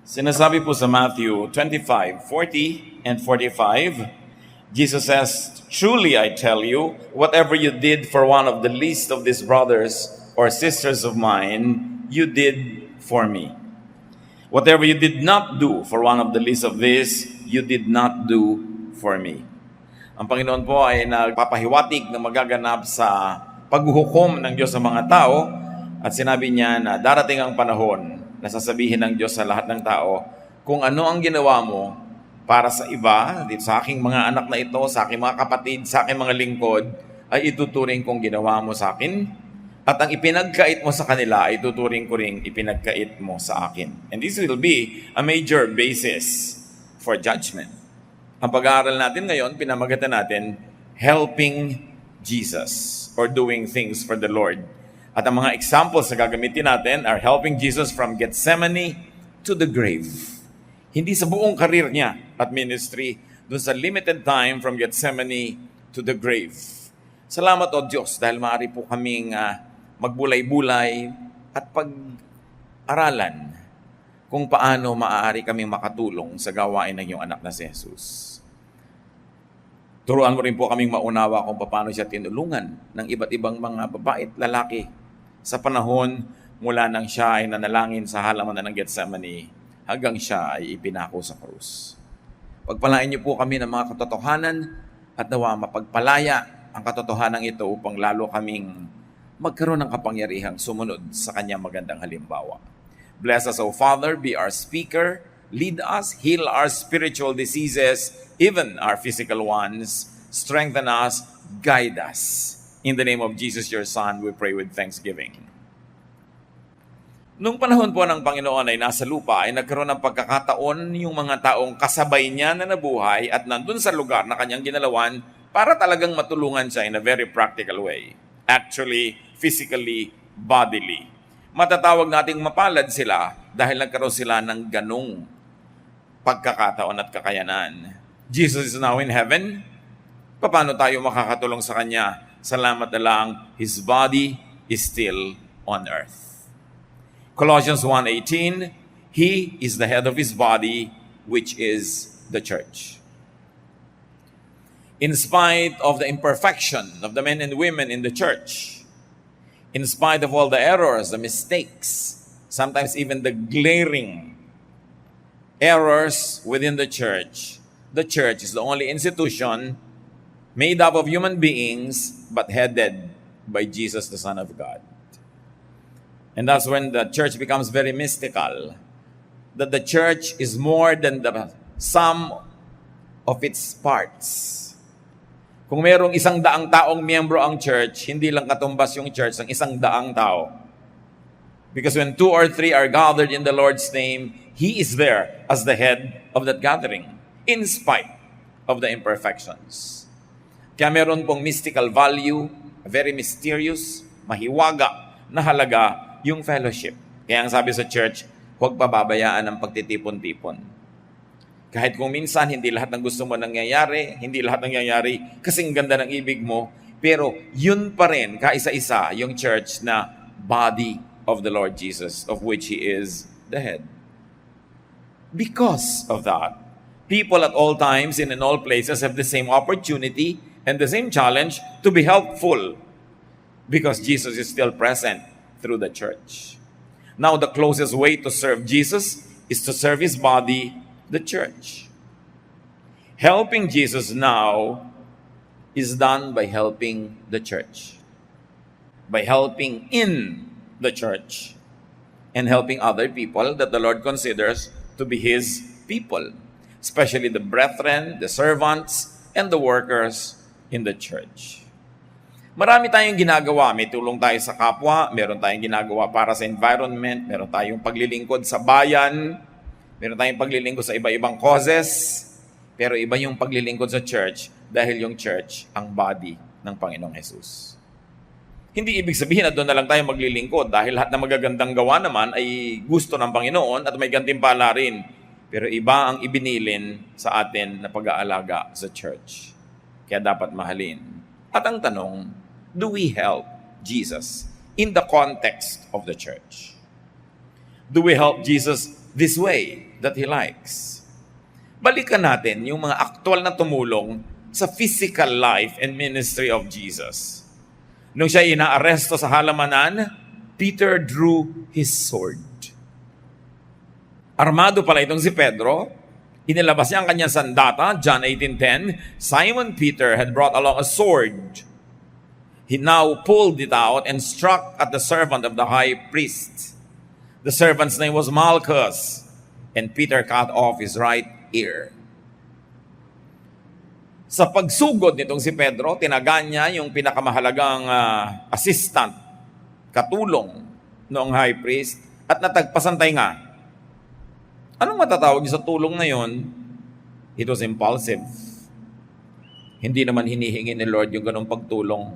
Sinasabi po sa Matthew 25:40 and 45, Jesus says, "Truly I tell you, whatever you did for one of the least of these brothers or sisters of mine, you did for me. Whatever you did not do for one of the least of these, you did not do for me." Ang Panginoon po ay nagpapahiwatig na magaganap sa paghuhukom ng Diyos sa mga tao at sinabi niya na darating ang panahon na sasabihin ng Diyos sa lahat ng tao kung ano ang ginawa mo para sa iba, dito sa aking mga anak na ito, sa aking mga kapatid, sa aking mga lingkod, ay ituturing kong ginawa mo sa akin. At ang ipinagkait mo sa kanila ay tuturing ko ring ipinagkait mo sa akin. And this will be a major basis for judgment. Ang pag-aaral natin ngayon, pinamagatan natin, Helping Jesus or Doing Things for the Lord. At ang mga examples na gagamitin natin are helping Jesus from Gethsemane to the grave. Hindi sa buong karir niya at ministry, dun sa limited time from Gethsemane to the grave. Salamat o Diyos dahil maaari po kaming magbulay-bulay at pag-aralan kung paano maaari kaming makatulong sa gawain ng iyong anak na si Jesus. Turuan mo rin po kaming maunawa kung paano siya tinulungan ng iba't ibang mga babae at lalaki sa panahon mula nang siya ay nanalangin sa halaman ng Gethsemane hanggang siya ay ipinako sa krus. Pagpalain niyo po kami ng mga katotohanan at nawa mapagpalaya ang katotohanan ito upang lalo kaming magkaroon ng kapangyarihang sumunod sa kanyang magandang halimbawa. Bless us, O Father, be our speaker, lead us, heal our spiritual diseases, even our physical ones, strengthen us, guide us. In the name of Jesus, your Son, we pray with thanksgiving. Nung panahon po ng Panginoon ay nasa lupa, ay nagkaroon ng pagkakataon yung mga taong kasabay niya na nabuhay at nandun sa lugar na kanyang ginalawan para talagang matulungan siya in a very practical way. Actually, physically, bodily. Matatawag nating mapalad sila dahil nagkaroon sila ng ganong pagkakataon at kakayanan. Jesus is now in heaven. Paano tayo makakatulong sa Kanya? Salamat na lang, His body is still on earth. Colossians 1:18, He is the head of His body, which is the church. In spite of the imperfection of the men and women in the church, in spite of all the errors, the mistakes, sometimes even the glaring errors within the church is the only institution made up of human beings, but headed by Jesus, the Son of God. And that's when the church becomes very mystical, that the church is more than the sum of its parts. Kung mayroong 100 taong miyembro ang church, hindi lang katumbas yung church ng 100 tao. Because when 2 or 3 are gathered in the Lord's name, He is there as the head of that gathering, in spite of the imperfections. Kaya meron pong mystical value, very mysterious, mahiwaga na halaga yung fellowship. Kaya ang sabi sa church, huwag pababayaan ang pagtitipon-tipon. Kahit kung minsan hindi lahat ng gusto mo nangyayari, hindi lahat nangyayari kasing ganda ng ibig mo, pero yun pa rin, kaisa-isa, yung church na body of the Lord Jesus, of which He is the head. Because of that, people at all times and in all places have the same opportunity and the same challenge to be helpful because Jesus is still present through the church. Now, the closest way to serve Jesus is to serve His body, the church. Helping Jesus now is done by helping the church, by helping in the church, and helping other people that the Lord considers to be His people, especially the brethren, the servants, and the workers in the church. Marami tayong ginagawa. May tulong tayo sa kapwa, meron tayong ginagawa para sa environment, meron tayong paglilingkod sa bayan, meron tayong paglilingkod sa iba-ibang causes, pero iba yung paglilingkod sa church dahil yung church ang body ng Panginoong Jesus. Hindi ibig sabihin na doon na lang tayo maglilingkod dahil lahat ng magagandang gawa naman ay gusto ng Panginoon at may gantimpala rin. Pero iba ang ibinilin sa atin na pag-aalaga sa church. Kaya dapat mahalin. At ang tanong, do we help Jesus in the context of the church? Do we help Jesus this way that He likes. Balikan natin yung mga aktual na tumulong sa physical life and ministry of Jesus. Nung siya inaaresto sa halamanan, Peter drew his sword. Armado pala itong si Pedro. Inilabas niya ang kanyang sandata, John 18:10. Simon Peter had brought along a sword. He now pulled it out and struck at the servant of the high priest. The servant's name was Malchus, and Peter cut off his right ear. Sa pagsugod nitong si Pedro, tinagan niya yung pinakamahalagang assistant, katulong noong high priest, at natagpasantay nga. Anong matatawag sa tulong na yon? It was impulsive. Hindi naman hinihingi ni Lord yung ganong pagtulong.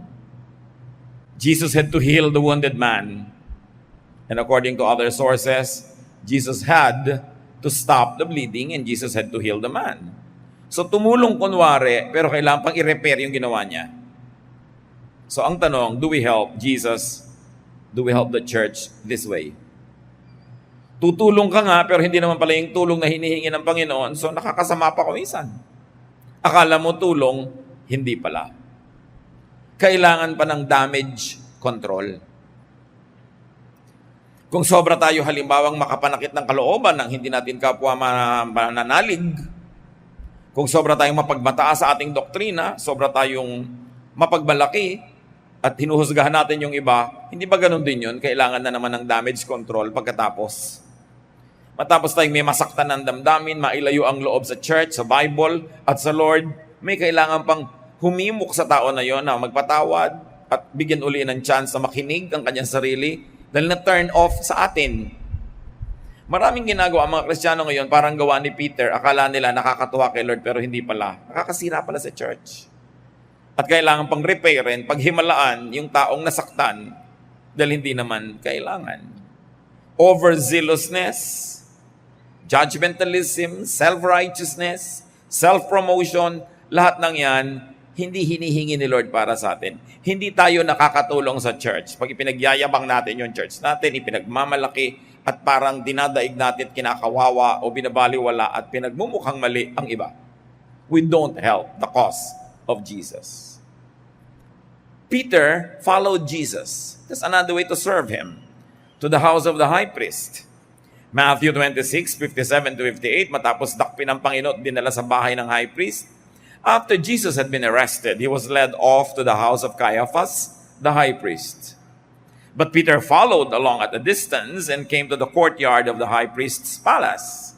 Jesus had to heal the wounded man. And according to other sources, Jesus had to stop the bleeding and Jesus had to heal the man. So tumulong kunwari, pero kailangan pang i-repair yung ginawa niya. So ang tanong, do we help Jesus? Do we help the church this way? Tutulong ka nga, pero hindi naman pala yung tulong na hinihingi ng Panginoon, so nakakasama pa kumisan. Akala mo tulong, hindi pala. Kailangan pa ng damage control. Kung sobra tayo halimbawang makapanakit ng kalooban ng hindi natin kapwa mananalig, kung sobra tayong mapagmataas sa ating doktrina, sobra tayong mapagmalaki, at hinuhusgahan natin yung iba, hindi ba ganun din yun? Kailangan na naman ng damage control pagkatapos. Matapos tayong may masaktan ng damdamin, mailayo ang loob sa church, sa Bible, at sa Lord, may kailangan pang humimok sa tao na yon na magpatawad at bigyan uli ng chance na makinig ang kanyang sarili dahil na-turn off sa atin. Maraming ginagawa ang mga Kristiyano ngayon, parang gawa ni Peter, akala nila nakakatuwa kay Lord pero hindi pala. Nakakasira pala sa church. At kailangan pang repairin, paghimalaan yung taong nasaktan dahil hindi naman kailangan. Overzealousness, judgmentalism, self-righteousness, self-promotion, lahat ng yan, hindi hinihingi ni Lord para sa atin. Hindi tayo nakakatulong sa church. Pag ipinagyayabang natin yung church natin, ipinagmamalaki, at parang dinadaig natin, kinakawawa o binabaliwala at pinagmumukhang mali ang iba. We don't help the cause of Jesus. Peter followed Jesus. That's another way to serve Him. To the house of the high priest. Matthew 26:57-58, matapos dakpin ng Panginoon at dinala sa bahay ng high priest. After Jesus had been arrested, He was led off to the house of Caiaphas, the high priest. But Peter followed along at a distance and came to the courtyard of the high priest's palace.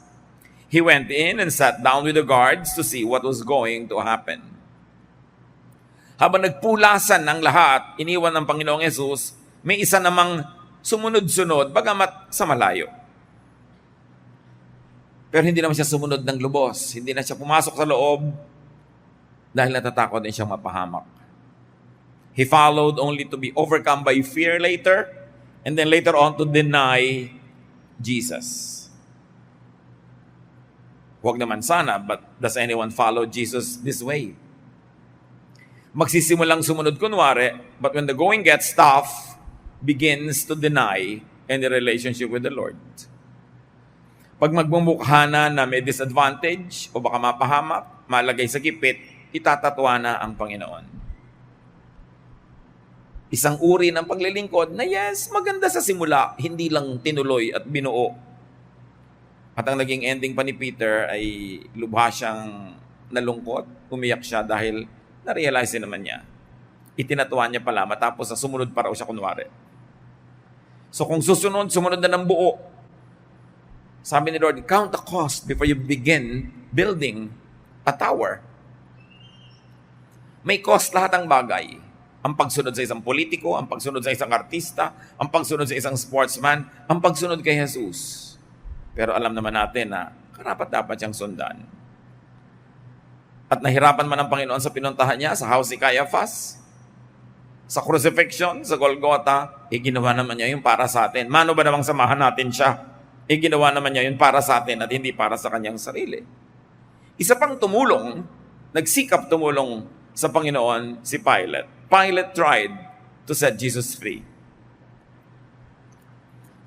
He went in and sat down with the guards to see what was going to happen. Habang nagpulasan ng lahat, iniwan ng Panginoong Yesus, may isa namang sumunod-sunod, bagamat sa malayo. Pero hindi naman siya sumunod ng lubos. Hindi na siya pumasok sa loob dahil natatakot din siyang mapahamak. He followed only to be overcome by fear later, and then later on to deny Jesus. Huwag naman sana, but does anyone follow Jesus this way? Magsisimulang sumunod kunwari, but when the going gets tough, begins to deny any relationship with the Lord. Pag magmumukha na may disadvantage o baka mapahamak, malagay sa gipit, itatatwa na ang Panginoon. Isang uri ng paglilingkod na yes, maganda sa simula, hindi lang tinuloy at binuo. At ang naging ending pa ni Peter ay lubha siyang nalungkot, umiyak siya dahil na-realize naman niya. Itinatuwa niya pala matapos na sumunod pa raw siya kunwari. So kung sumunod na ng buo. Sabi ni Lord, count the cost before you begin building a tower. May cost lahat ang bagay. Ang pagsunod sa isang politiko, ang pagsunod sa isang artista, ang pagsunod sa isang sportsman, ang pagsunod kay Jesus. Pero alam naman natin na karapat-dapat siyang sundan. At nahirapan man ang Panginoon sa pinuntahan niya sa house ni Caiaphas, sa crucifixion, sa Golgotha, ginawa naman niya yung para sa atin. Mano ba namang samahan natin siya? Ginawa naman niya yun para sa atin at hindi para sa kanyang sarili. Isa pang tumulong, nagsikap tumulong sa Panginoon si Pilate. Pilate tried to set Jesus free.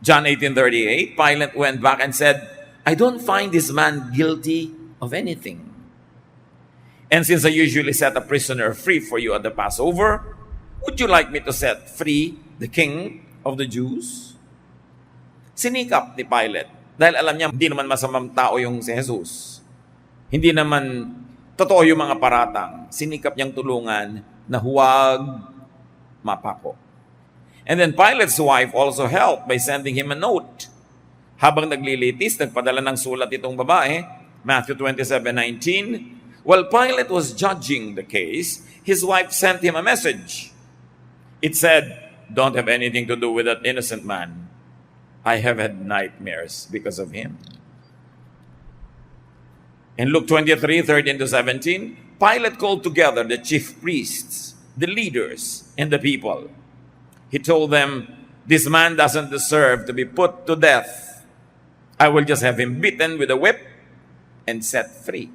John 18:38, Pilate went back and said, I don't find this man guilty of anything. And since I usually set a prisoner free for you at the Passover, would you like me to set free the king of the Jews?" Sinikap ni Pilate dahil alam niya hindi naman masamang tao yung si Jesus. Hindi naman totoo yung mga paratang. Sinikap niyang tulungan na huwag mapako. And then Pilate's wife also helped by sending him a note. Habang naglilitis, nagpadala ng sulat itong babae, Matthew 27:19. While Pilate was judging the case, his wife sent him a message. It said, "Don't have anything to do with that innocent man. I have had nightmares because of him." In Luke 23:13-17, Pilate called together the chief priests, the leaders, and the people. He told them, "This man doesn't deserve to be put to death. I will just have him beaten with a whip and set free."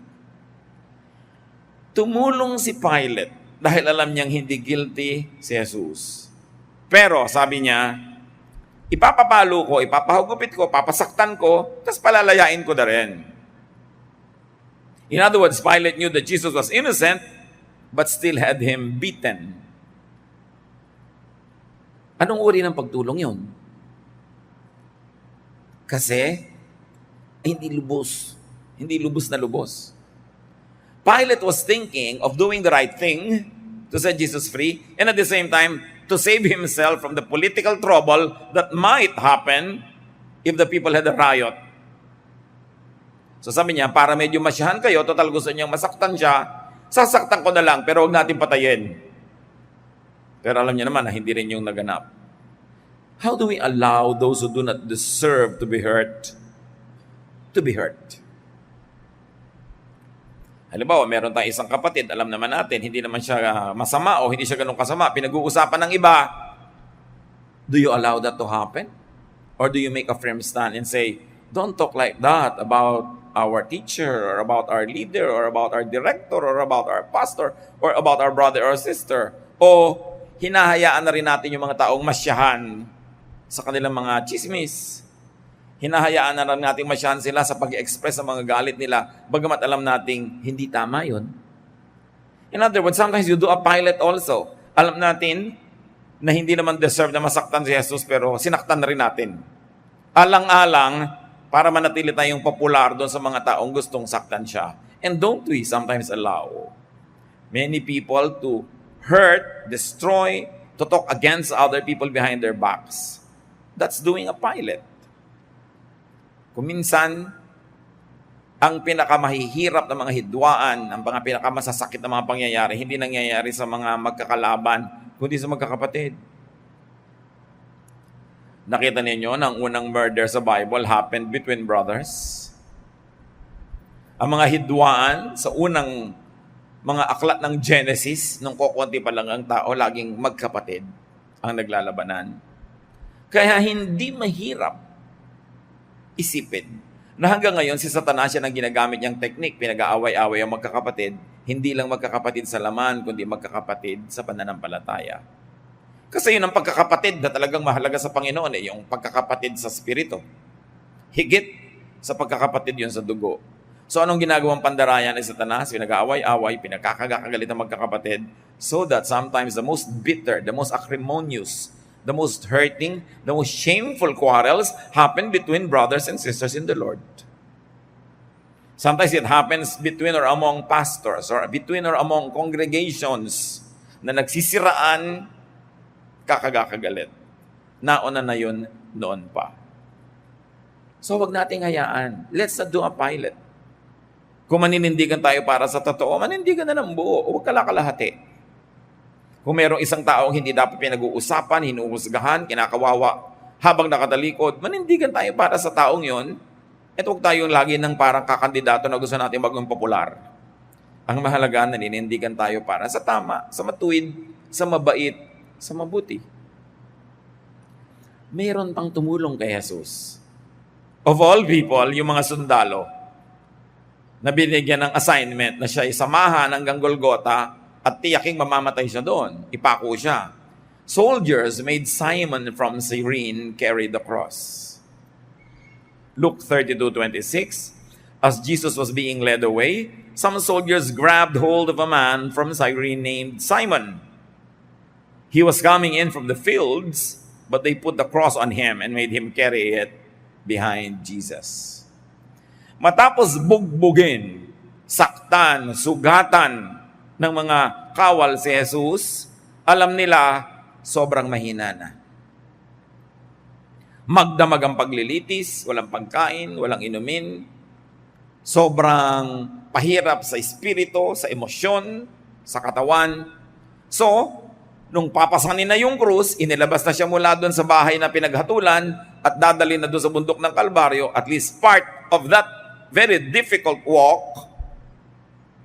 Tumulong si Pilate dahil alam niyang hindi guilty si Jesus. Pero sabi niya, ipapapalo ko, ipapahugupit ko, papasaktan ko, tapos palalayain ko na rin. In other words, Pilate knew that Jesus was innocent, but still had him beaten. Anong uri ng pagtulong yun? Kasi, hindi lubos na lubos. Pilate was thinking of doing the right thing to set Jesus free, and at the same time, to save himself from the political trouble that might happen if the people had a riot. So sabi niya, para medyo masyahan kayo, total gusto niyang masaktan siya, sasaktan ko na lang, pero huwag natin patayin. Pero alam niya naman na hindi rin yung naganap. How do we allow those who do not deserve to be hurt to be hurt? Halimbawa, meron tayong isang kapatid, alam naman natin, hindi naman siya masama o hindi siya ganun kasama, pinag-uusapan ng iba. Do you allow that to happen? Or do you make a firm stand and say, don't talk like that about our teacher or about our leader or about our director or about our pastor or about our brother or sister? O hinahayaan na rin natin yung mga taong masyahan sa kanilang mga chismis. Hinahayaan na lang natin masyahan sila sa pag-express ng mga galit nila, bagamat alam nating hindi tama yun. In other words, sometimes you do a Pilate also. Alam natin na hindi naman deserve na masaktan si Jesus, pero sinaktan na rin natin. Alang-alang, para manatili tayong popular doon sa mga taong gustong saktan siya. And don't we sometimes allow many people to hurt, destroy, to talk against other people behind their backs? That's doing a Pilate. Kung minsan, ang pinakamahihirap na mga hidwaan, ang mga pinakamasasakit na mga pangyayari, hindi nangyayari sa mga magkakalaban, kundi sa magkakapatid. Nakita ninyo na ang unang murder sa Bible happened between brothers. Ang mga hidwaan sa unang mga aklat ng Genesis, nung kukunti pa lang ang tao, laging magkapatid ang naglalabanan. Kaya hindi mahirap isipin na hanggang ngayon si Satanas yan ang ginagamit niyang teknik, pinag-aaway-away ang magkakapatid, hindi lang magkakapatid sa laman, kundi magkakapatid sa pananampalataya. Kasi yun ang pagkakapatid na talagang mahalaga sa Panginoon, yung pagkakapatid sa Espiritu. Higit sa pagkakapatid yun sa dugo. So anong ginagawang pandarayan ni Satanas? Pinag-aaway-away, pinagkakagalit ang magkakapatid, so that sometimes the most bitter, the most acrimonious, the most hurting, the most shameful quarrels happen between brothers and sisters in the Lord. Sometimes it happens between or among pastors or between or among congregations na nagsisiraan, kakagagalit. Nauna na yun noon pa. So wag nating hayaan. Let's not do a Pilate. Kung maninindigan tayo para sa totoo, manindigan na ng buo. Huwag kalakalahati. Kung mayroong isang taong hindi dapat pinag-uusapan, hinuhusgahan, kinakawawa, habang nakatalikod, manindigan tayo para sa taong yon, at huwag tayong lagi ng parang kakandidato na gusto natin maging popular. Ang mahalaga, naninindigan tayo para sa tama, sa matuwid, sa mabait, sa mabuti. Mayroon pang tumulong kay Jesus. Of all people, yung mga sundalo, na binigyan ng assignment na siya isamahan hanggang Golgota, at tiyaking mamamatay siya doon. Ipako siya. Soldiers made Simon from Cyrene carry the cross. Luke 32:26. As Jesus was being led away, some soldiers grabbed hold of a man from Cyrene named Simon. He was coming in from the fields, but they put the cross on him and made him carry it behind Jesus. Matapos bugbugin, saktan, sugatan ng mga kawal si Jesus, alam nila sobrang mahina na. Magdamag ang paglilitis, walang pagkain, walang inumin, sobrang pahirap sa espiritu, sa emosyon, sa katawan. So, nung papasanin na yung krus, inilabas na siya mula doon sa bahay na pinaghatulan at dadalhin na doon sa bundok ng Kalbaryo, at least part of that very difficult walk,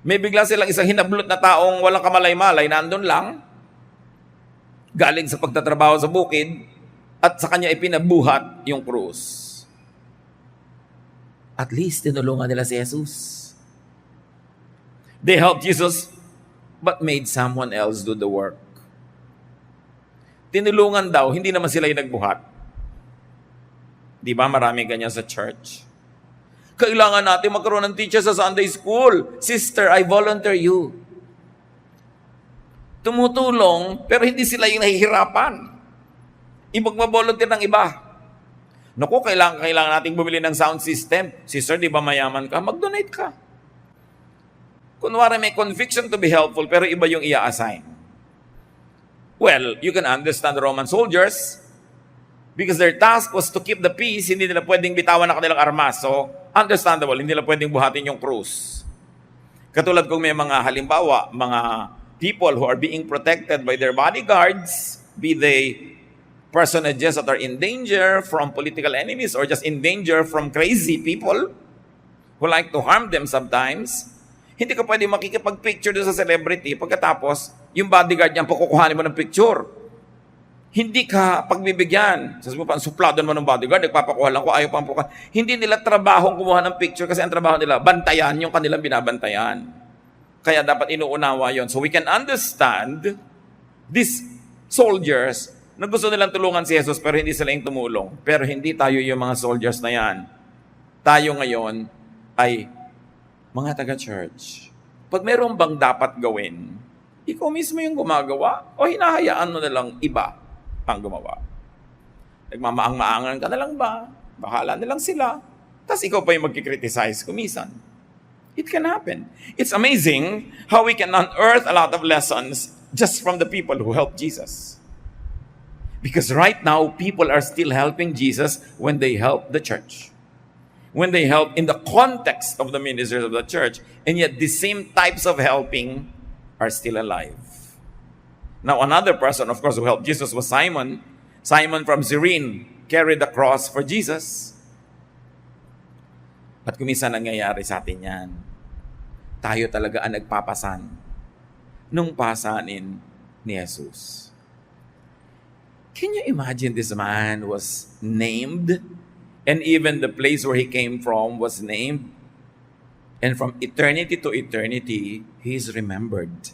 may bigla silang isang hinablot na taong walang kamalay-malay, nandun lang, galing sa pagtatrabaho sa bukid, at sa kanya ipinabuhat yung krus. At least tinulungan nila si Jesus. They helped Jesus, but made someone else do the work. Tinulungan daw, hindi naman sila yung nagbuhat. Di ba maraming ganyan sa church? Kailangan natin magkaroon ng teacher sa Sunday school. Sister, I volunteer you. Tumutulong, pero hindi sila yung nahihirapan. Ibang mabolunteer ng iba. Naku, kailangan nating bumili ng sound system. Sister, di ba mayaman ka? Mag-donate ka. Kunwari may conviction to be helpful, pero iba yung i-assign. Well, you can understand the Roman soldiers because their task was to keep the peace. Hindi nila pwedeng bitawan ang kanilang armas. So, understandable, hindi nila pwedeng buhatin yung krus. Katulad kung may mga halimbawa, mga people who are being protected by their bodyguards, be they personages that are in danger from political enemies or just in danger from crazy people who like to harm them sometimes, hindi ka pwede makikipag-picture doon sa celebrity pagkatapos yung bodyguard niya pakukuhanin mo ng picture. Hindi ka pagbibigyan. Sabi mo pa, ang suplado naman ng bodyguard, nagpapakuha lang ko, ayaw pang pukuha. Hindi nila trabahong kumuha ng picture kasi ang trabaho nila, bantayan yung kanilang binabantayan. Kaya dapat inuunawa yon. So we can understand these soldiers na gusto nilang tulungan si Jesus pero hindi sila yung tumulong. Pero hindi tayo yung mga soldiers na yan. Tayo ngayon ay mga taga-church. Pag meron bang dapat gawin, ikaw mismo yung gumagawa o hinahayaan mo na lang iba ang gumawa? Nagmamaang-maangan ka na lang ba? Bahala na lang sila. Tapos ikaw pa yung magkikriticize kumisan. It can happen. It's amazing how we can unearth a lot of lessons just from the people who helped Jesus. Because right now, people are still helping Jesus when they help the church. When they help in the context of the ministers of the church. And yet, the same types of helping are still alive. Now, another person, of course, who helped Jesus was Simon. Simon from Cyrene carried the cross for Jesus. At kung minsan nangyayari sa atin yan, tayo talaga ang nagpapasan nung pasanin ni Jesus. Can you imagine this man was named and even the place where he came from was named? And from eternity to eternity, he is remembered.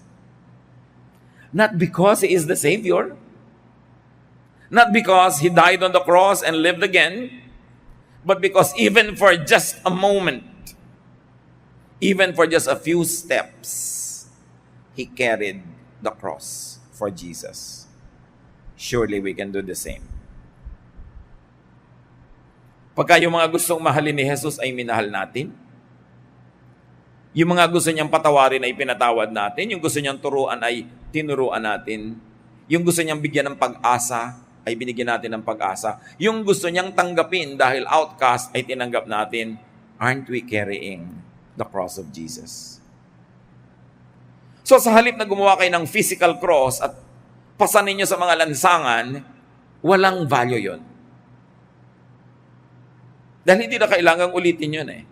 Not because he is the Savior, not because he died on the cross and lived again, but because even for just a moment, even for just a few steps, he carried the cross for Jesus. Surely we can do the same. Pagka yung mga gustong mahalin ni Jesus ay minahal natin, yung mga gusto niyang patawarin ay pinatawad natin, yung gusto niyang turuan ay tinuruan natin, yung gusto niyang bigyan ng pag-asa ay binigyan natin ng pag-asa, yung gusto niyang tanggapin dahil outcast ay tinanggap natin, aren't we carrying the cross of Jesus? So sa halip na gumawa kayo ng physical cross at pasanin nyo sa mga lansangan, walang value yon. Dahil hindi na kailangang ulitin yun eh.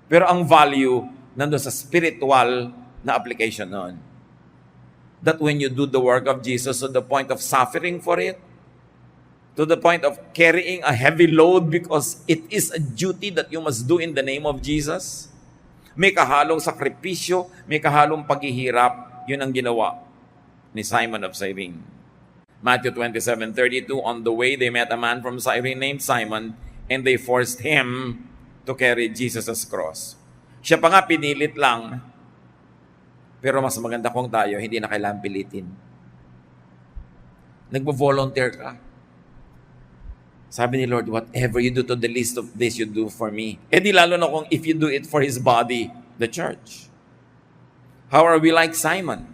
Pero ang value nandun sa spiritual na application nun. That when you do the work of Jesus to the point of suffering for it, to the point of carrying a heavy load because it is a duty that you must do in the name of Jesus, may kahalong sakripisyo, may kahalong paghihirap, yun ang ginawa ni Simon of Cyrene. Matthew 27:32, on the way they met a man from Cyrene named Simon, and they forced him to carry Jesus' cross. Siya pa nga pinilit lang, pero mas maganda kung tayo, hindi na kailangan pilitin. Nagbo-volunteer ka. Sabi ni Lord, whatever you do to the least of this, you do for me. Eh di lalo na kung if you do it for His body, the church. How are we like Simon?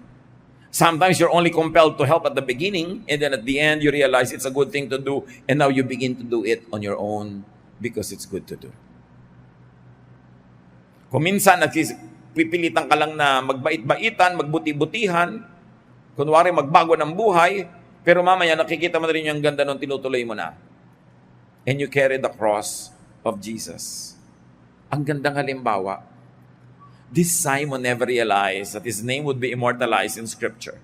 Sometimes you're only compelled to help at the beginning, and then at the end, you realize it's a good thing to do, and now you begin to do it on your own because it's good to do. Kung minsan, pipilitan ka lang na magbait-baitan, magbuti-butihan, kunwari magbago ng buhay, pero mamaya nakikita mo na rin yung ganda nung tinutuloy mo na. And you carry the cross of Jesus. Ang gandang halimbawa. This Simon never realized that his name would be immortalized in Scripture.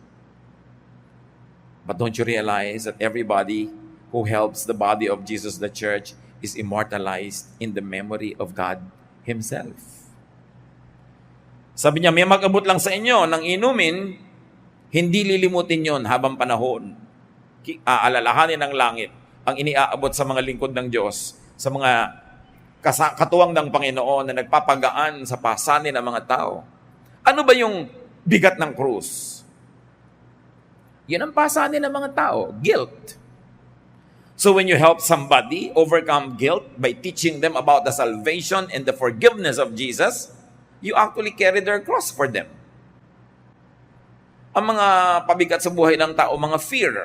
But don't you realize that everybody who helps the body of Jesus, the church, is immortalized in the memory of God Himself? Sabi niya, may mag-abot lang sa inyo ng inumin, hindi lilimutin yon habang panahon. Aalalahanin ng langit ang iniaabot sa mga lingkod ng Diyos, sa mga katuwang ng Panginoon na nagpapagaan sa pasanin ng mga tao. Ano ba yung bigat ng krus? Yun ang pasanin ng mga tao, guilt. So when you help somebody overcome guilt by teaching them about the salvation and the forgiveness of Jesus, you actually carry their cross for them. Ang mga pabigat sa buhay ng tao, mga fear.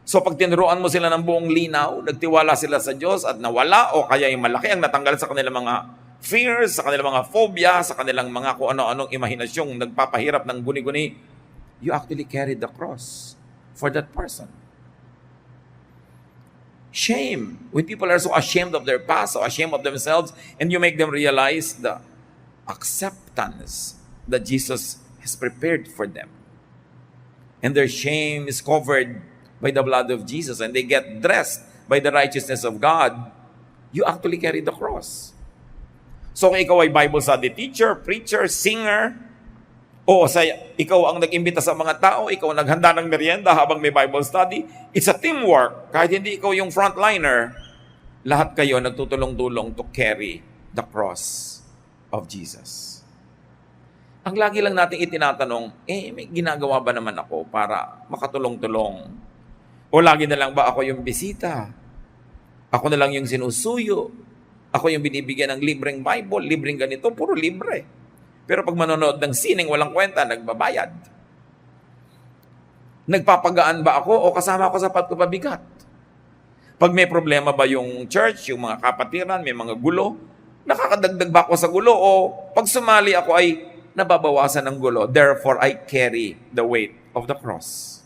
So pag tinuruan mo sila ng buong linaw, nagtiwala sila sa Diyos at nawala o kaya yung malaki ang natanggal sa kanilang mga fears, sa kanilang mga phobia, sa kanilang mga kung ano-anong imahinasyong nagpapahirap ng guni-guni, you actually carry the cross for that person. Shame. When people are so ashamed of their past, so ashamed of themselves, and you make them realize the acceptance that Jesus has prepared for them. And their shame is covered by the blood of Jesus, and they get dressed by the righteousness of God. You actually carry the cross. So kung ikaw ay Bible study teacher, preacher, singer, o ikaw ang nag-imbita sa mga tao, ikaw ang naghanda ng merienda habang may Bible study, it's a teamwork. Kahit hindi ikaw yung frontliner, lahat kayo nagtutulong-tulong to carry the cross of Jesus. Ang lagi lang natin itinatanong, may ginagawa ba naman ako para makatulong-tulong? O lagi na lang ba ako yung bisita? Ako na lang yung sinusuyo? Ako yung binibigyan ng libreng Bible, libreng ganito, puro libre. Pero pag manonood ng sining walang kwenta, nagbabayad. Nagpapagaan ba ako o kasama ako sa pagpapabigat? Pag may problema ba yung church, yung mga kapatiran, may mga gulo, nakakadagdag ba ako sa gulo o pag sumali ako ay nababawasan ng gulo? Therefore, I carry the weight of the cross.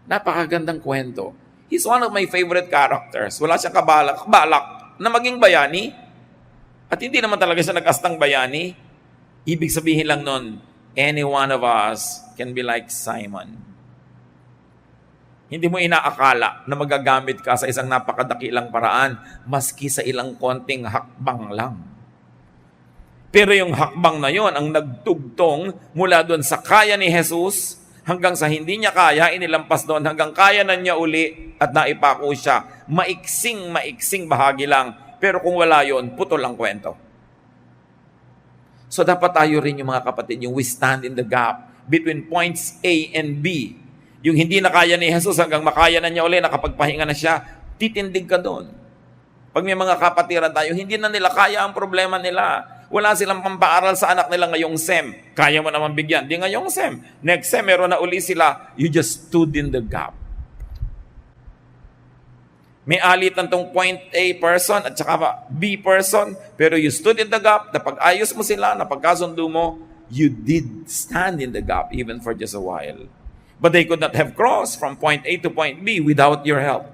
Napakagandang kwento. He's one of my favorite characters. Wala siyang kabalak na maging bayani. At hindi naman talaga siya nag-astang bayani. Ibig sabihin lang nun, any one of us can be like Simon. Hindi mo inaakala na magagamit ka sa isang napakadakilang paraan maski sa ilang konting hakbang lang. Pero yung hakbang na yon ang nagtugtong mula doon sa kaya ni Jesus hanggang sa hindi niya kaya, inilampas doon hanggang kaya na niya uli at naipako siya. Maiksing bahagi lang. Pero kung wala yon, putol ang kwento. So dapat tayo rin yung mga kapatid, yung we stand in the gap between points A and B. Yung hindi na kaya ni Jesus hanggang makaya na niya uli, nakapagpahinga na siya, titindig ka doon. Pag may mga kapatiran tayo, hindi na nila kaya ang problema nila. Wala silang pampaaral sa anak nila ngayong SEM. Kaya mo naman bigyan. Di ngayong SEM. Next SEM, meron na uli sila. You just stood in the gap. May alitan tong point A person at saka B person, pero you stood in the gap, napag-ayos mo sila, napagkasundo mo, you did stand in the gap even for just a while. But they could not have crossed from point A to point B without your help.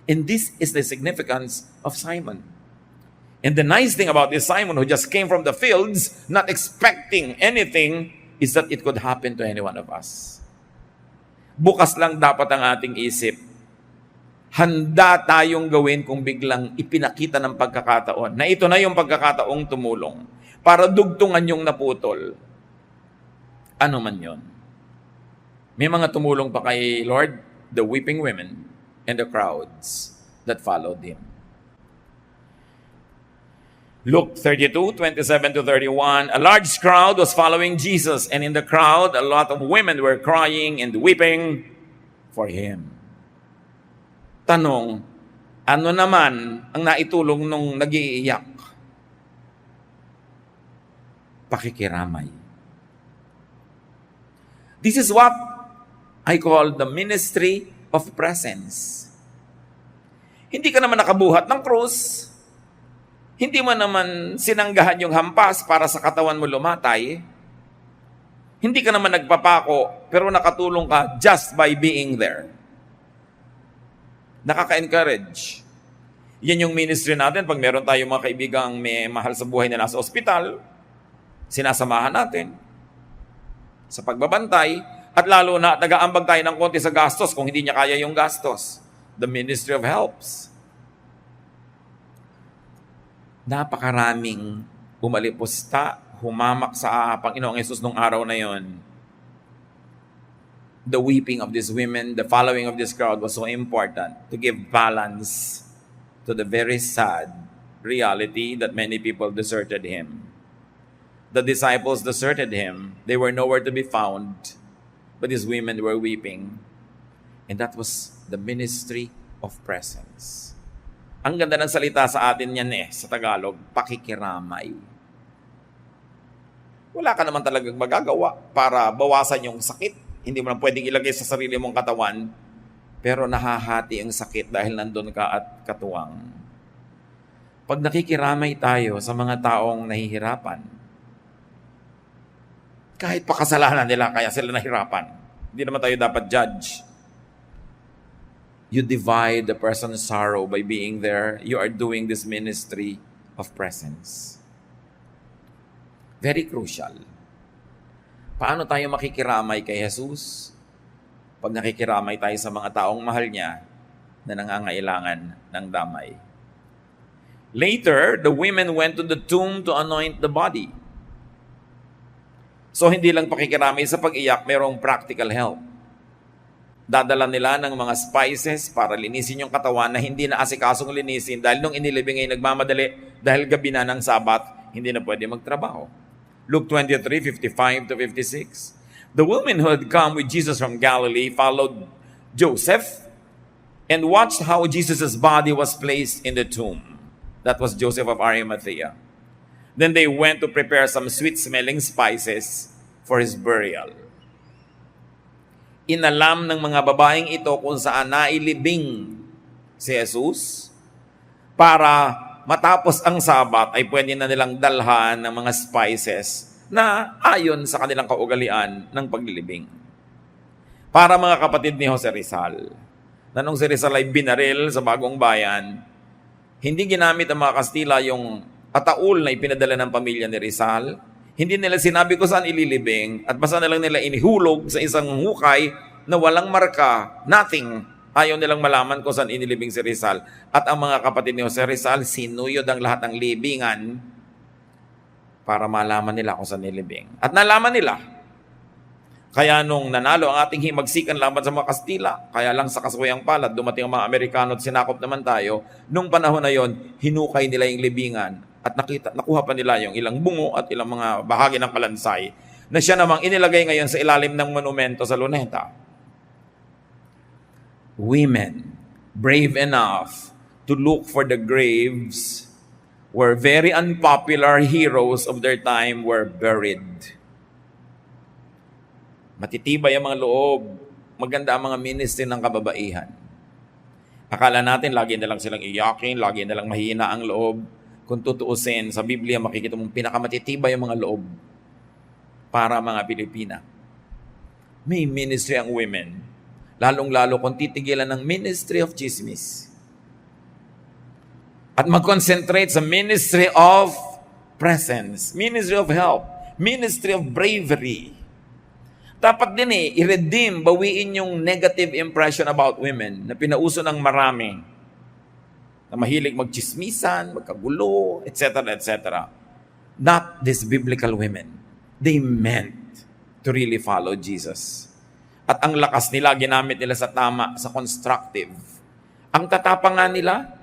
And this is the significance of Simon. And the nice thing about this Simon who just came from the fields, not expecting anything, is that it could happen to any one of us. Bukas lang dapat ang ating isip. Handa tayong gawin kung biglang ipinakita ng pagkakataon na ito na yung pagkakataong tumulong para dugtungan yung naputol. Ano man yon. May mga tumulong pa kay Lord, the weeping women and the crowds. that followed him. Luke 32:27-31, a large crowd was following Jesus, and in the crowd, a lot of women were crying and weeping for him. Tanong, ano naman ang naitulong nung nag-iiyak? Pakikiramay. This is what I call the ministry of presence. Hindi ka naman nakabuhat ng krus. Hindi mo naman sinanggahan yung hampas para sa katawan mo lumatay. Hindi ka naman nagpapako, pero nakatulong ka just by being there. Nakaka-encourage. Yan yung ministry natin. Pag meron tayong mga kaibigang may mahal sa buhay na nasa ospital, sinasamahan natin sa pagbabantay, at lalo na nag-aambag tayo ng konti sa gastos kung hindi niya kaya yung gastos. The ministry of helps. Napakaraming umalipusta, humamak sa Panginoong Yesus nung araw na yon. The weeping of these women, the following of this crowd was so important to give balance to the very sad reality that many people deserted him. The disciples deserted him. They were nowhere to be found, but these women were weeping. And that was the ministry of presence. Ang ganda ng salita sa atin yan sa Tagalog, pakikiramay. Wala ka naman talagang magagawa para bawasan yung sakit. Hindi mo na pwedeng ilagay sa sarili mong katawan, pero nahahati ang sakit dahil nandun ka at katuwang. Pag nakikiramay tayo sa mga taong nahihirapan, kahit pa kasalanan nila kaya sila nahirapan, hindi naman tayo dapat judge. You divide the person's sorrow by being there. You are doing this ministry of presence. Very crucial. Paano tayo makikiramay kay Jesus? Pag nakikiramay tayo sa mga taong mahal niya na nangangailangan ng damay. Later, the women went to the tomb to anoint the body. So hindi lang pakikiramay sa pag-iyak, mayroong practical help. Dadala nila ng mga spices para linisin yung katawan na hindi na asikasong linisin dahil nung inilibing ay nagmamadali dahil gabi na ng Sabat, hindi na pwede magtrabaho. Luke 23:55-56. The women who had come with Jesus from Galilee followed Joseph and watched how Jesus' body was placed in the tomb. That was Joseph of Arimathea. Then they went to prepare some sweet-smelling spices for his burial. Inalam ng mga babaeng ito kung saan nailibing si Jesus para matapos ang Sabat ay pwede na nilang dalhan ng mga spices na ayon sa kanilang kaugalian ng paglilibing. Para mga kapatid ni Jose Rizal, na nung si Rizal ay binaril sa Bagong Bayan, hindi ginamit ng mga Kastila yung ataul na ipinadala ng pamilya ni Rizal. Hindi nila sinabi kung saan ililibing at basta na lang nila inihulog sa isang hukay na walang marka, nothing. Ayaw nilang malaman kung saan inilibing si Rizal. At ang mga kapatid ni Jose Rizal, sinuyod ang lahat ng libingan para malaman nila kung saan nilibing. At nalaman nila. Kaya nung nanalo ang ating himagsikan laban sa mga Kastila, kaya lang sa kasuyang palad, dumating ang mga Amerikano at sinakop naman tayo, nung panahon na yon, hinukay nila yung libingan at nakuha pa nila yung ilang bungo at ilang mga bahagi ng kalansay na siya namang inilagay ngayon sa ilalim ng monumento sa Luneta. Women, brave enough to look for the graves where very unpopular heroes of their time were buried. Matitibay ang mga loob, maganda ang mga ministry ng kababaihan. Akala natin lagi na lang silang iyakin, lagi na lang mahina ang loob. Kung tutuusin, sa Biblia makikita mong pinakamatitibay ang mga loob para mga Pilipina. May ministry ang women, lalong-lalo kung titigilan ng ministry of chismis. At mag-concentrate sa ministry of presence, ministry of help, ministry of bravery. Dapat din i-redeem, bawiin yung negative impression about women na pinauso ng marami. Na mahilig magchismisan, magkagulo, etc., etc. Not these biblical women. They meant to really follow Jesus. At ang lakas nila, ginamit nila sa tama, sa constructive. Ang tatapang nga nila.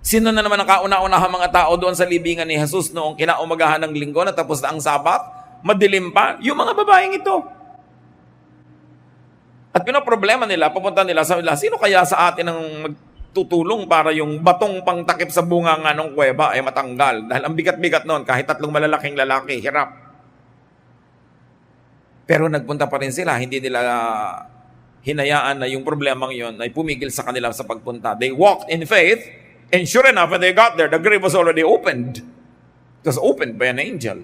Sino na naman ang kauna-unahang mga tao doon sa libingan ni Jesus noong kinaumagahan ng linggo na tapos na ang Sabat? Madilim pa? Yung mga babaeng ito. At problema nila, pupunta nila sa nila, sino kaya sa atin ang magtutulong para yung batong pangtakip sa bunga nga ng kuweba ay matanggal? Dahil ang bigat-bigat noon, kahit 3 malalaking lalaki, hirap. Pero nagpunta pa rin sila, hindi nila hinayaan na yung problemang yon ay pumigil sa kanila sa pagpunta. They walked in faith, and sure enough, when they got there, the grave was already opened. It was opened by an angel.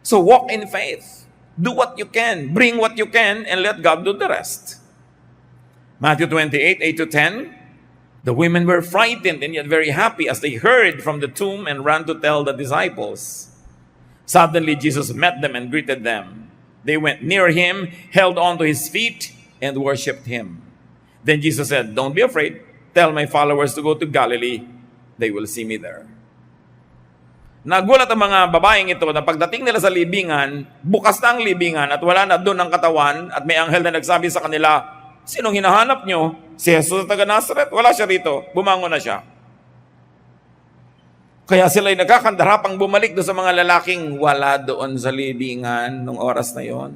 So walk in faith. Do what you can. Bring what you can and let God do the rest. Matthew 28, 8-10. The women were frightened and yet very happy as they hurried from the tomb and ran to tell the disciples. Suddenly Jesus met them and greeted them. They went near him, held on to his feet, and worshipped him. Then Jesus said, "Don't be afraid. Tell my followers to go to Galilee. They will see me there." Nagulat ang mga babaeng ito na pagdating nila sa libingan, bukas na ang libingan at wala na doon ang katawan at may anghel na nagsabi sa kanila, "Sinong hinahanap nyo? Si Jesus na taga Nazaret? Wala siya rito. Bumangon na siya." Kaya sila'y nagkakandarapang bumalik doon sa mga lalaking wala doon sa libingan nung oras na yon.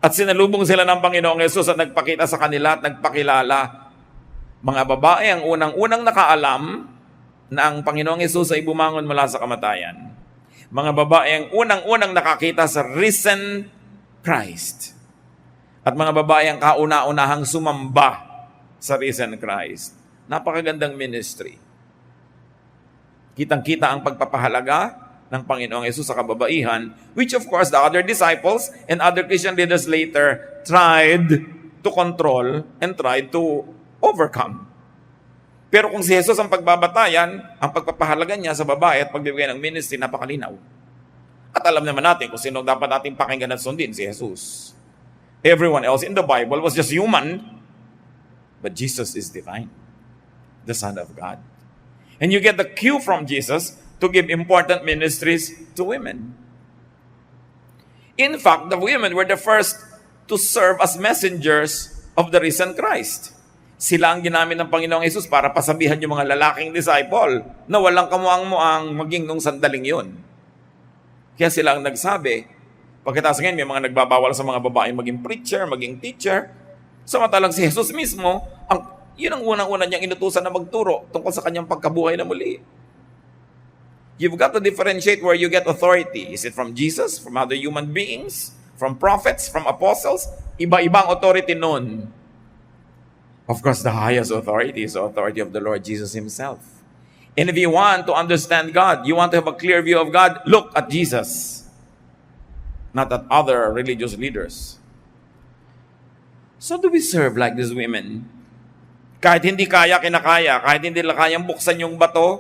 At sinalubong sila ng Panginoong Jesus at nagpakita sa kanila at nagpakilala. Mga babae ang unang-unang nakaalam na ang Panginoong Jesus ay bumangon mula sa kamatayan. Mga babae ang unang-unang nakakita sa risen Christ. At mga babae ang kauna-unahang sumamba sa risen Christ. Napakagandang ministry. Kitang-kita ang pagpapahalaga ng Panginoong Jesus sa kababaihan, which of course the other disciples and other Christian leaders later tried to control and tried to overcome. Pero kung si Jesus ang pagbabatayan, ang pagpapahalaga niya sa babae at pagbibigay ng ministry, napakalinaw. At alam naman natin kung sino dapat natin pakinggan at sundin, si Jesus. Everyone else in the Bible was just human, but Jesus is divine, the Son of God. And you get the cue from Jesus to give important ministries to women. In fact, the women were the first to serve as messengers of the risen Christ. Sila ang ginamit ng Panginoong Jesus para pasabihan yung mga lalaking disciple na walang kamuang-muang maging nung sandaling yun. Kaya sila ang nagsabi, pagkatapos ngayon may mga nagbabawal sa mga babaeng maging preacher, maging teacher, samantalang si Jesus mismo, yun ang unang-una niyang inutusan na magturo tungkol sa kanyang pagkabuhay na muli. You've got to differentiate where you get authority. Is it from Jesus, from other human beings, from prophets, from apostles? Iba-ibang authority nun. Of course, the highest authority is the authority of the Lord Jesus Himself. And if you want to understand God, you want to have a clear view of God, look at Jesus, not at other religious leaders. So do we serve like these women? Kahit hindi kinakaya, kahit hindi nila kayang buksan yung bato,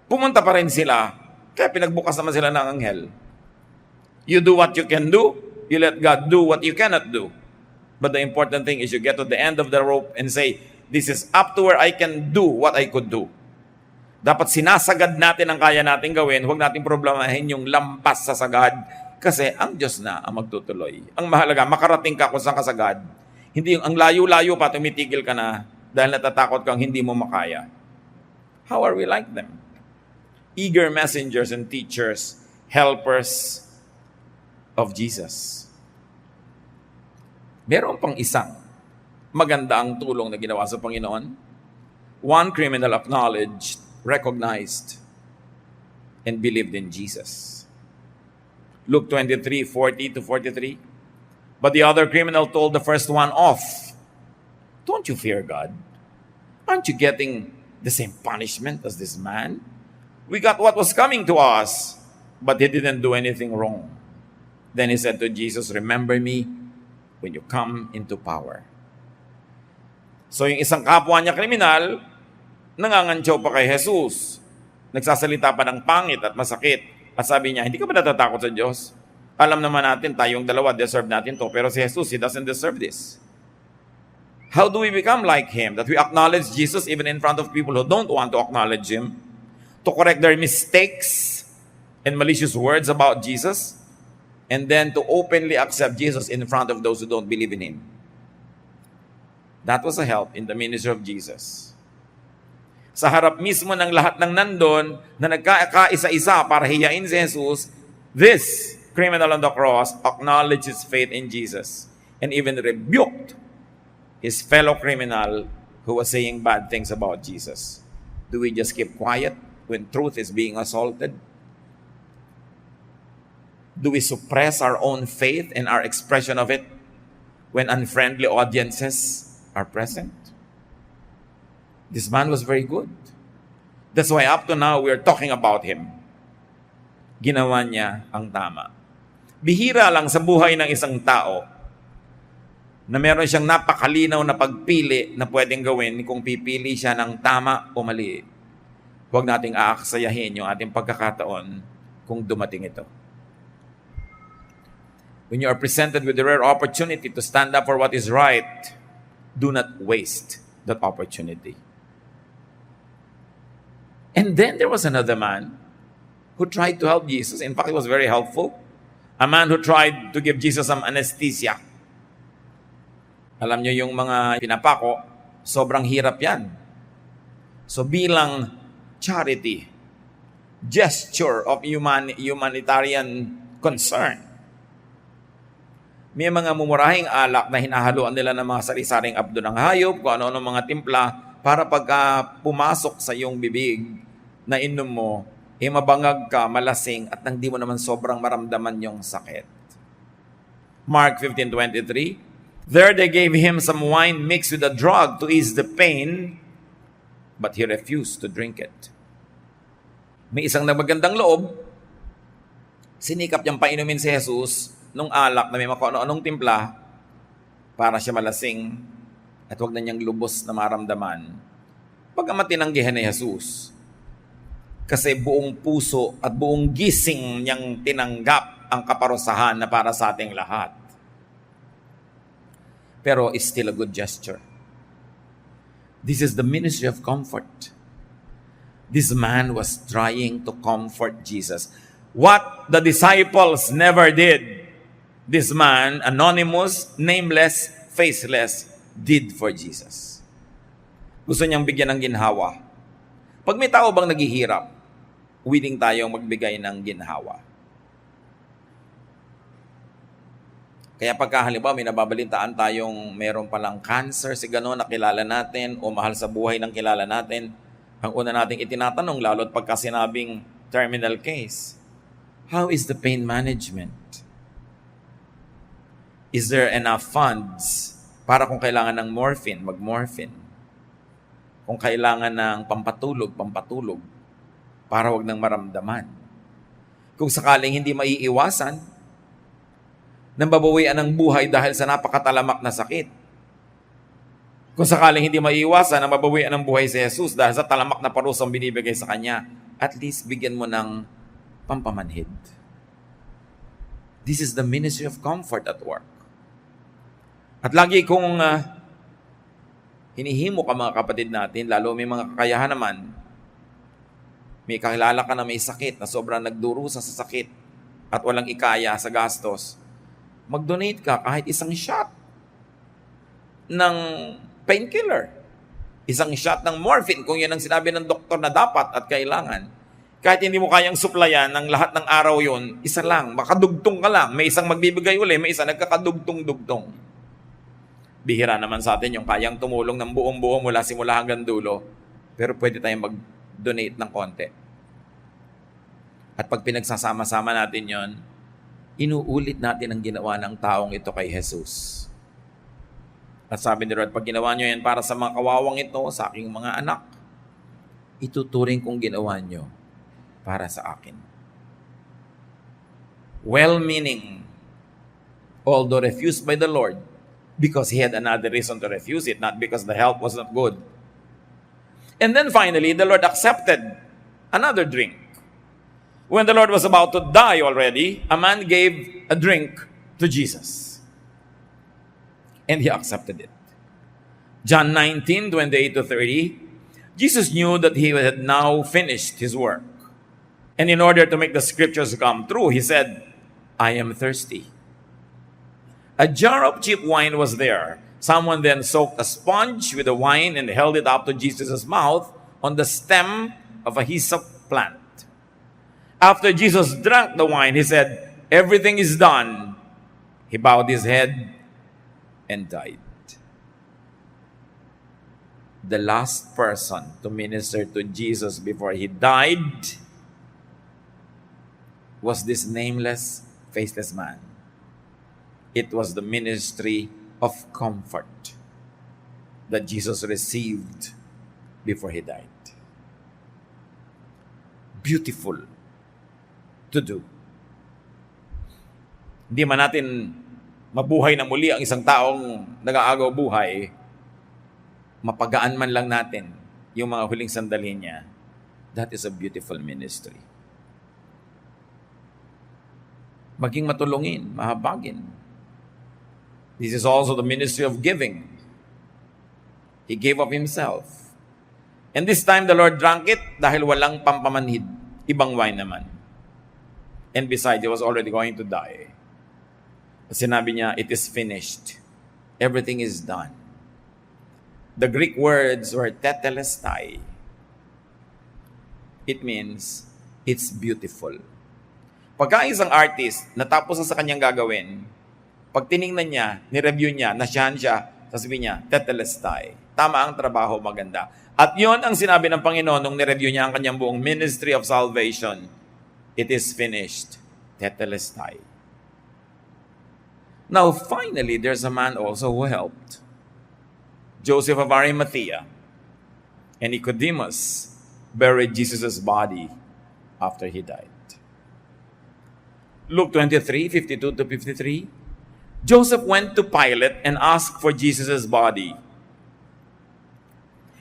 pumunta pa rin sila. Kaya pinagbukas naman sila ng anghel. You do what you can do, you let God do what you cannot do. But the important thing is you get to the end of the rope and say, this is up to where I can do what I could do. Dapat sinasagad natin ang kaya natin gawin, huwag natin problemahin yung lampas sa sagad kasi ang Diyos na ang magtutuloy. Ang mahalaga, makarating ka kung saan ka sagad. Hindi yung ang layo-layo pa, tumitigil ka na dahil natatakot kang hindi mo makaya. How are we like them? Eager messengers and teachers, helpers of Jesus. Meron pang isang maganda ang tulong na ginawa sa Panginoon. One criminal acknowledged, recognized, and believed in Jesus. Luke 23:40-43. But the other criminal told the first one off, "Don't you fear God? Aren't you getting the same punishment as this man? We got what was coming to us, but he didn't do anything wrong." Then he said to Jesus, "Remember me when you come into power." So yung isang kapwa niya kriminal, nangangantyaw pa kay Jesus. Nagsasalita pa ng pangit at masakit. At sabi niya, hindi ka ba natatakot sa Diyos? Alam naman natin, tayong dalawa, deserve natin to. Pero si Jesus, He doesn't deserve this. How do we become like Him? That we acknowledge Jesus even in front of people who don't want to acknowledge Him? To correct their mistakes and malicious words about Jesus? And then to openly accept Jesus in front of those who don't believe in Him. That was a help in the ministry of Jesus. Sa harap mismo ng lahat ng nandun na nagkakaisa-isa para hiyain si Jesus, this criminal on the cross acknowledged his faith in Jesus and even rebuked his fellow criminal who was saying bad things about Jesus. Do we just keep quiet when truth is being assaulted? Do we suppress our own faith and our expression of it when unfriendly audiences are present? This man was very good. That's why up to now, we're talking about him. Ginawa niya ang tama. Bihira lang sa buhay ng isang tao na meron siyang napakalinaw na pagpili na pwedeng gawin kung pipili siya ng tama o mali. Huwag nating aaksayahin yung ating pagkakataon kung dumating ito. When you are presented with the rare opportunity to stand up for what is right, do not waste that opportunity. And then there was another man who tried to help Jesus. In fact, he was very helpful. A man who tried to give Jesus some anesthesia. Alam niyo yung mga pinapako, sobrang hirap yan. So bilang charity, gesture of humanitarian concern, may mga mumurahing alak na hinahaluan nila ng mga sari-saring abdo ng hayop, kung ano-ano mga timpla, para pagka pumasok sa iyong bibig na inom mo, mabangag ka, malasing, at hindi mo naman sobrang maramdaman yung sakit. Mark 15:23, there they gave him some wine mixed with a drug to ease the pain, but he refused to drink it. May isang nagmagandang loob, sinikap niyang painumin si Jesus nung alak na may ano-anong timpla para siya malasing at huwag na niyang lubos na maramdaman. Pagkamat tinanggihan ni Jesus, kasi buong puso at buong gising niyang tinanggap ang kaparusahan na para sa ating lahat. Pero it's still a good gesture. This is the ministry of comfort. This man was trying to comfort Jesus. What the disciples never did, this man, anonymous, nameless, faceless, did for Jesus. Gusto niyang bigyan ng ginhawa. Pag may tao bang naghihirap, willing tayong magbigay ng ginhawa. Kaya pagka halimbawa may nababalitaan tayong meron palang cancer, si gano'n nakilala natin o mahal sa buhay ng kilala natin, ang una nating itinatanong, lalo't pagka sinabing terminal case, how is the pain management? Is there enough funds para kung kailangan ng morphine, mag-morphine? Kung kailangan ng pampatulog, para wag nang maramdaman. Kung sakaling hindi maiiwasan, nang babawian ng buhay dahil sa napakatalamak na sakit. Kung sakaling hindi maiiwasan na mabawian ng buhay si Jesus dahil sa talamak na parusang binibigay sa kanya, at least bigyan mo ng pampamanhid. This is the ministry of comfort at work. At lagi kong hinihimo ka mga kapatid natin, lalo may mga kakayahan naman, may kakilala ka na may sakit, na sobrang nagdurusa sa sakit at walang ikaya sa gastos, mag-donate ka kahit isang shot ng painkiller. Isang shot ng morphine, kung yan ang sinabi ng doktor na dapat at kailangan. Kahit hindi mo kayang suplayan ng lahat ng araw yun, isa lang, makadugtong ka lang. May isang magbibigay uli, may isa nagkakadugtong-dugtong. Bihira naman sa atin yung kayang tumulong ng buong-buo mula simula hanggang dulo. Pero pwede tayong mag-donate ng konti. At pag pinagsasama-sama natin yon, inuulit natin ang ginawa ng taong ito kay Jesus. At sabi ni Lord, pag ginawa nyo yan para sa mga kawawang ito, sa aking mga anak, ituturing kong ginawa nyo para sa akin. Well-meaning, although refused by the Lord, because he had another reason to refuse it, not because the help was not good. And then finally, the Lord accepted another drink. When the Lord was about to die already, a man gave a drink to Jesus. And he accepted it. John 19:28-30, Jesus knew that he had now finished his work. And in order to make the scriptures come true, he said, I am thirsty. A jar of cheap wine was there, Someone then soaked a sponge with the wine and held it up to Jesus' mouth on the stem of a hyssop plant. After Jesus drank the wine, he said, "Everything is done." He bowed his head and died. The last person to minister to Jesus before he died was this nameless, faceless man. It was the ministry of comfort that Jesus received before he died. Beautiful to do. Hindi man natin mabuhay na muli ang isang taong nag-aagaw buhay, mapagaan man lang natin yung mga huling sandali niya. That is a beautiful ministry. Maging matulungin, mahabagin. This is also the ministry of giving. He gave of himself. And this time the Lord drank it dahil walang pampamanhid. Ibang wine naman. And besides, he was already going to die. Sinabi niya, "It is finished. Everything is done." The Greek words were tetelestai. It means, it's beautiful. Pagka isang artist, natapos na sa kanyang gagawin, pag tiningnan niya, nireview niya, nasyahan siya, sasabihin niya, tetelestai. Tama ang trabaho, maganda. At yon ang sinabi ng Panginoon nung nireview niya ang kanyang buong ministry of salvation. It is finished. Tetelestai. Now, finally, there's a man also who helped. Joseph of Arimathea and Nicodemus buried Jesus' body after he died. Luke 23, 52 to 53. Joseph went to Pilate and asked for Jesus' body.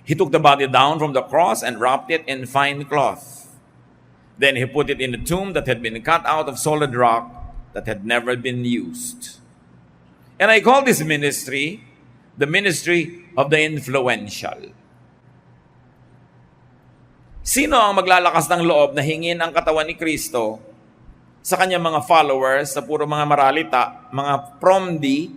He took the body down from the cross and wrapped it in fine cloth. Then he put it in a tomb that had been cut out of solid rock that had never been used. And I call this ministry the ministry of the influential. Sino ang maglalakas ng loob na hingin ang katawan ni Kristo sa kanyang mga followers, sa puro mga maralita, mga promdi?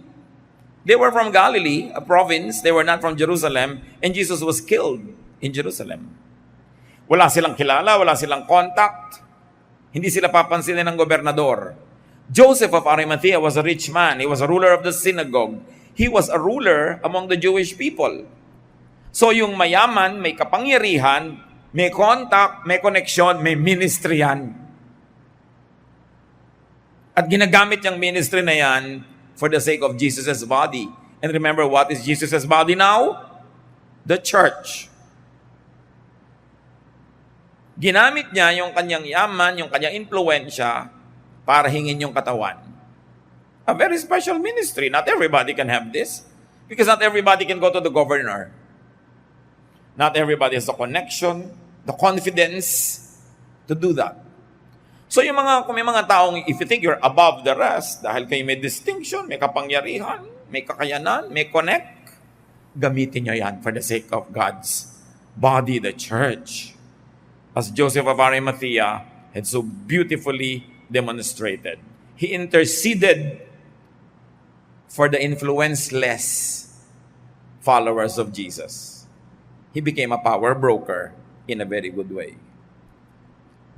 They were from Galilee, a province. They were not from Jerusalem. And Jesus was killed in Jerusalem. Wala silang kilala, wala silang contact. Hindi sila papansinin ng gobernador. Joseph of Arimathea was a rich man. He was a ruler of the synagogue. He was a ruler among the Jewish people. So yung mayaman, may kapangyarihan, may contact, may connection, may ministry yan. At ginagamit yung ministry na yan for the sake of Jesus' body. And remember, what is Jesus' body now? The church. Ginamit niya yung kanyang yaman, yung kanyang influensya para hingin yung katawan. A very special ministry. Not everybody can have this. Because not everybody can go to the governor. Not everybody has the connection, the confidence to do that. So kung may mga taong, if you think you're above the rest, dahil kayo may distinction, may kapangyarihan, may kakayanan, may connect, gamitin nyo yan for the sake of God's body, the church. As Joseph of Arimathea had so beautifully demonstrated. He interceded for the influenceless followers of Jesus. He became a power broker in a very good way.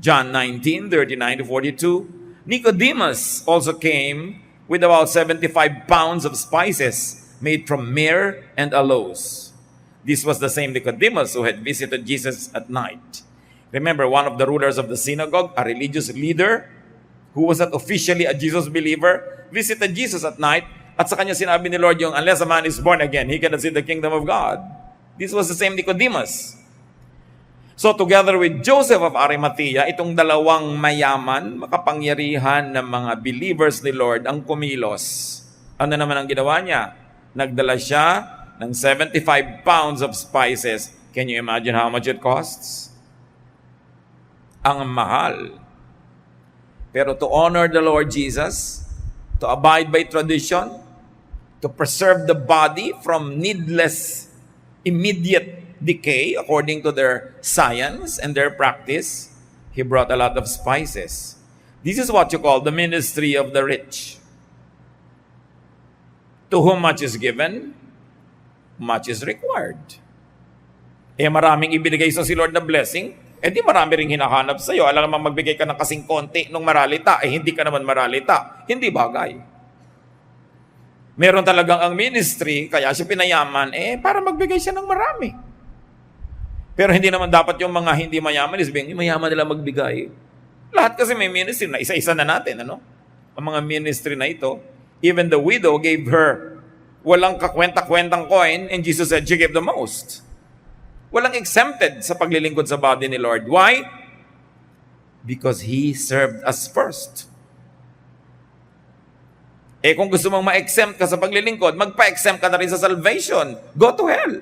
John 19, 39 to 42. Nicodemus also came with about 75 pounds of spices made from myrrh and aloes. This was the same Nicodemus who had visited Jesus at night. Remember, one of the rulers of the synagogue, a religious leader, who was not officially a Jesus believer, visited Jesus at night, at sa kanya sinabi ni Lord yung, unless a man is born again, he cannot see the kingdom of God. This was the same Nicodemus. So together with Joseph of Arimathea, itong dalawang mayaman, makapangyarihan ng mga believers ni Lord ang kumilos. Ano naman ang ginawa niya? Nagdala siya ng 75 pounds of spices. Can you imagine how much it costs? Ang mahal. Pero to honor the Lord Jesus, to abide by tradition, to preserve the body from needless, immediate decay according to their science and their practice, he brought a lot of spices. This is what you call the ministry of the rich. To whom much is given, much is required. Maraming ibinigay sa si Lord na blessing, di marami ring hinahanap sa iyo. Alam naman magbigay ka ng kasing konti nung maralita, hindi ka naman maralita. Hindi bagay. Meron talagang ang ministry, kaya siya pinayaman, para magbigay siya ng marami. Pero hindi naman dapat yung mga hindi mayaman, isipin, mayaman nila magbigay. Lahat kasi may ministry na, isa-isa na natin, ano? Ang mga ministry na ito, even the widow gave her walang kakwenta-kwentang coin, and Jesus said she gave the most. Walang exempted sa paglilingkod sa body ni Lord. Why? Because He served us first. Kung gusto mong ma-exempt ka sa paglilingkod, magpa-exempt ka na rin sa salvation. Go to hell.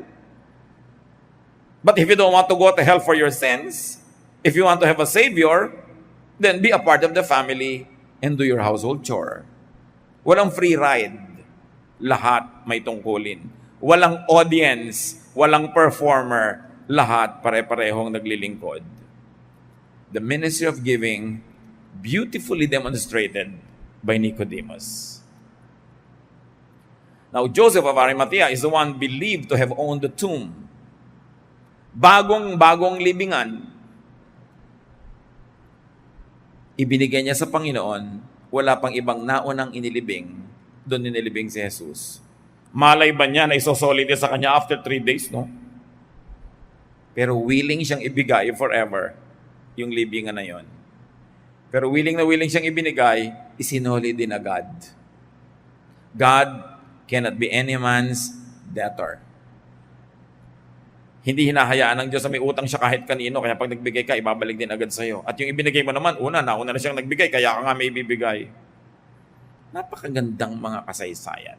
But if you don't want to go to hell for your sins, if you want to have a Savior, then be a part of the family and do your household chore. Walang free ride. Lahat may tungkulin. Walang audience, walang performer, lahat pare-parehong naglilingkod. The ministry of giving, beautifully demonstrated by Nicodemus. Now, Joseph of Arimathea is the one believed to have owned the tomb. Bagong libingan. Ibinigay niya sa Panginoon, wala pang ibang naunang inilibing, doon inilibing si Jesus. Malay ba niya na isosolid sa kanya after 3 days, no? Pero willing siyang ibigay forever yung libingan na yon. Pero willing na willing siyang ibinigay, isinoli din agad. God cannot be any man's debtor. Hindi hinahayaan ng Diyos na may utang siya kahit kanino, kaya pag nagbigay ka, ibabalik din agad sa'yo. At yung ibinigay mo naman, nauna na siyang nagbigay, kaya ka nga may ibibigay. Napakagandang mga kasaysayan.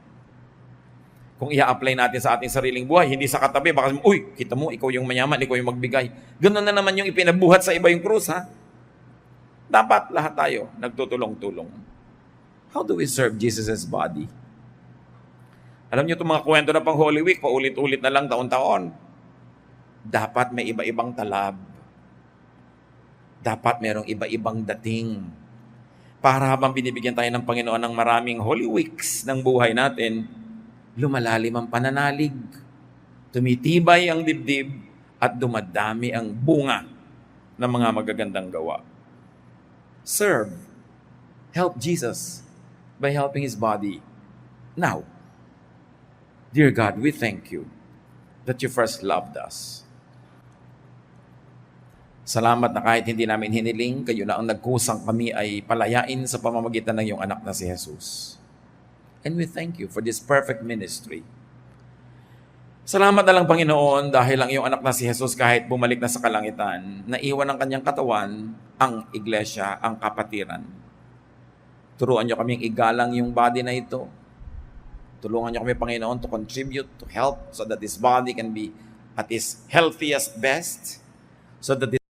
Kung i-apply natin sa ating sariling buhay, hindi sa katabi, baka, kita mo, ikaw yung mayaman, ikaw yung magbigay. Ganun na naman yung ipinabuhat sa iba yung krus, ha? Dapat lahat tayo nagtutulong-tulong. How do we serve Jesus' body? Alam niyo itong mga kwento na pang Holy Week, paulit-ulit na lang taon-taon. Dapat may iba-ibang talab. Dapat merong iba-ibang dating. Para habang binibigyan tayo ng Panginoon ng maraming Holy Weeks ng buhay natin, lumalalim ang pananalig, tumitibay ang dibdib, at dumadami ang bunga ng mga magagandang gawa. Serve. Help Jesus by helping His body. Now, dear God, we thank You that You first loved us. Salamat na kahit hindi namin hiniling, Kayo na ang nagkusang kami ay palayain sa pamamagitan ng Iyong anak na si Jesus. And we thank You for this perfect ministry. Salamat na lang, Panginoon, dahil ang Iyong anak na si Jesus kahit bumalik na sa kalangitan, naiwan ang Kanyang katawan, ang iglesia, ang kapatiran. Turuan Niyo kaming igalang yung body na ito. Tulungan Niyo kami, Panginoon, to contribute, to help, so that this body can be at its healthiest best, so that